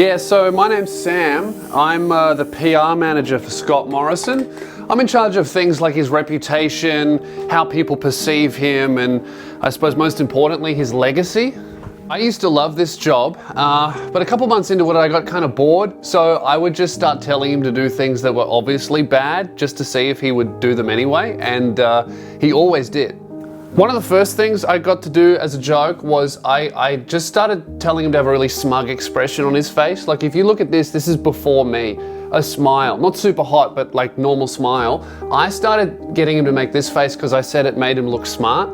Yeah, so my name's Sam. I'm the PR manager for Scott Morrison. I'm in charge of things like his reputation, how people perceive him, and I suppose most importantly, his legacy. I used to love this job, but a couple months into it, I got kind of bored, so I would just start telling him to do things that were obviously bad, just to see if he would do them anyway, and he always did. One of the first things I got to do as a joke was I just started telling him to have a really smug expression on his face. Like, if you look at this is before me. A smile, not super hot, but like normal smile. I started getting him to make this face because I said it made him look smart,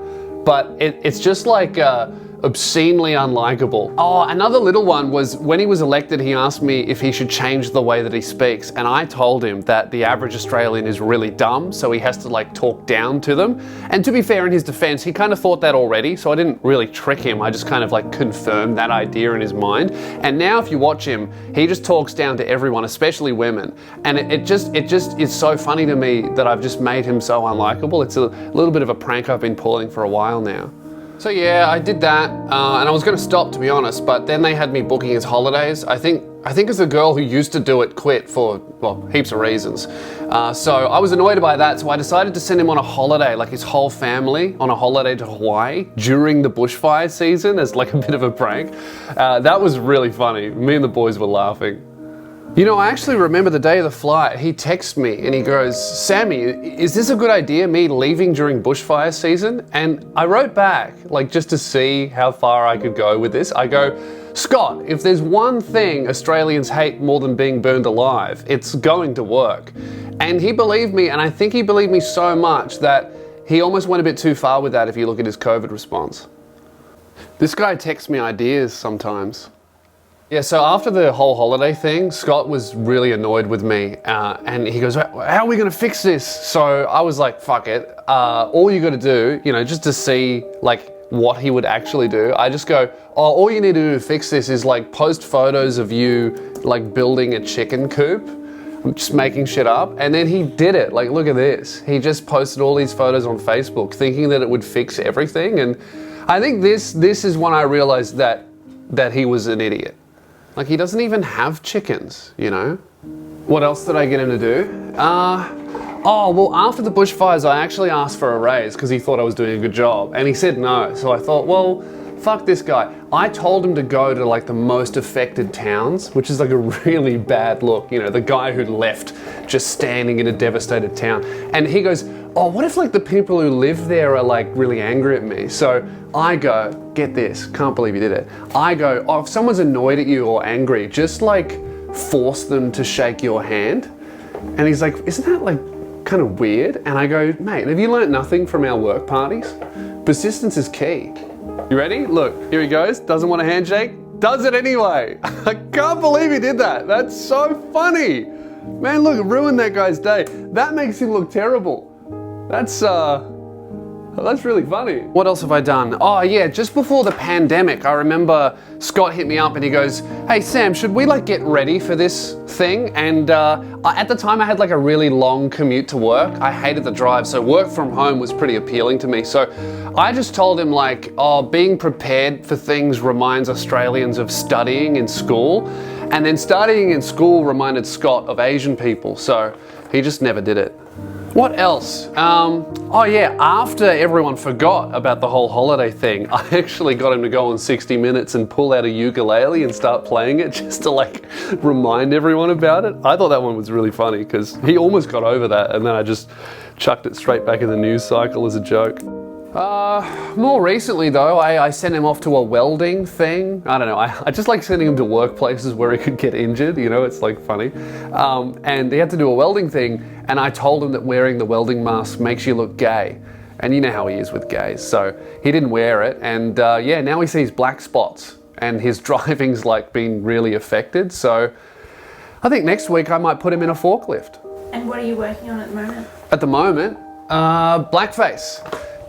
but it's just like obscenely unlikable. Oh, another little one was when he was elected, he asked me if he should change the way that he speaks, and I told him that the average Australian is really dumb, so he has to like talk down to them. And to be fair, in his defense, he kind of thought that already, so I didn't really trick him. I just kind of like confirmed that idea in his mind. And now if you watch him, he just talks down to everyone, especially women. And it just is so funny to me that I've just made him so unlikable. It's a little bit of a prank I've been pulling for a while now. So yeah, I did that, and I was going to stop, to be honest, but then they had me booking his holidays. I think it's a girl who used to do it quit for, well, heaps of reasons. So I was annoyed by that, so I decided to send him on a holiday, like his whole family, on a holiday to Hawaii during the bushfire season as like a bit of a prank. That was really funny. Me and the boys were laughing. You know, I actually remember the day of the flight, he texts me and he goes, "Sammy, is this a good idea, me leaving during bushfire season?" And I wrote back, like just to see how far I could go with this. I go, "Scott, if there's one thing Australians hate more than being burned alive, it's going to work." And he believed me, and I think he believed me so much that he almost went a bit too far with that if you look at his COVID response. This guy texts me ideas sometimes. Yeah, so after the whole holiday thing, Scott was really annoyed with me, and he goes, "How are we gonna fix this?" So I was like, fuck it, all you gotta do, you know, just to see like what he would actually do, I just go, "Oh, all you need to do to fix this is like post photos of you like building a chicken coop." I'm just making shit up. And then he did it. Like, look at this. He just posted all these photos on Facebook thinking that it would fix everything. And I think this is when I realized that he was an idiot. Like, he doesn't even have chickens, you know? What else did I get him to do? Oh, well, after the bushfires, I actually asked for a raise because he thought I was doing a good job. And he said no. So I thought, well, fuck this guy. I told him to go to like the most affected towns, which is like a really bad look. You know, the guy who left just standing in a devastated town. And he goes, "Oh, what if like the people who live there are like really angry at me?" So I go, get this, can't believe you did it. I go, "Oh, if someone's annoyed at you or angry, just like force them to shake your hand." And he's like, "Isn't that like kind of weird?" And I go, "Mate, have you learnt nothing from our work parties? Persistence is key." You ready? Look, here he goes. Doesn't want a handshake, does it anyway. I can't believe he did that. That's so funny. Man, look, it ruined that guy's day. That makes him look terrible. That's really funny. What else have I done? Oh yeah, just before the pandemic, I remember Scott hit me up and he goes, "Hey Sam, should we like get ready for this thing?" And at the time I had like a really long commute to work. I hated the drive, so work from home was pretty appealing to me. So I just told him like, "Oh, being prepared for things reminds Australians of studying in school." And then studying in school reminded Scott of Asian people. So he just never did it. What else? Oh yeah, after everyone forgot about the whole holiday thing, I actually got him to go on 60 Minutes and pull out a ukulele and start playing it just to like remind everyone about it. I thought that one was really funny because he almost got over that, and then I just chucked it straight back in the news cycle as a joke. More recently though, I sent him off to a welding thing. I don't know, I just like sending him to workplaces where he could get injured, you know, it's like funny. And he had to do a welding thing, and I told him that wearing the welding mask makes you look gay. And you know how he is with gays, so he didn't wear it, and yeah, now he sees black spots, and his driving's like been really affected, so I think next week I might put him in a forklift. And what are you working on at the moment? At the moment, blackface.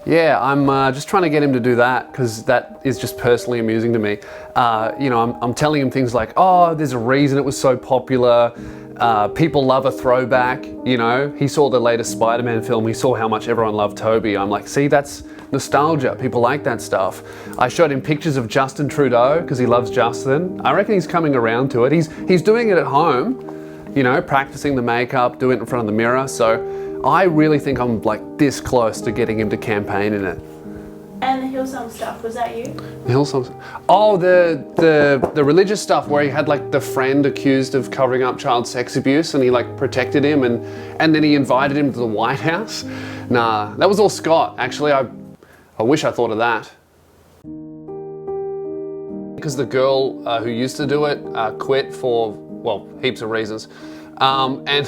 Yeah, I'm just trying to get him to do that because that is just personally amusing to me. You know, I'm telling him things like, oh, there's a reason it was so popular. People love a throwback. You know, he saw the latest Spider-Man film. He saw how much everyone loved Tobey. I'm like, see, that's nostalgia. People like that stuff. I showed him pictures of Justin Trudeau because he loves Justin. I reckon he's coming around to it. He's doing it at home, you know, practicing the makeup, doing it in front of the mirror. So I really think I'm like this close to getting him to campaign in it. And the Hillsong stuff, was that you? The Hillsong. Oh, the religious stuff where he had like the friend accused of covering up child sex abuse and he like protected him and then he invited him to the White House. Nah, that was all Scott. Actually, I wish I thought of that. Because the girl who used to do it quit for, well, heaps of reasons. And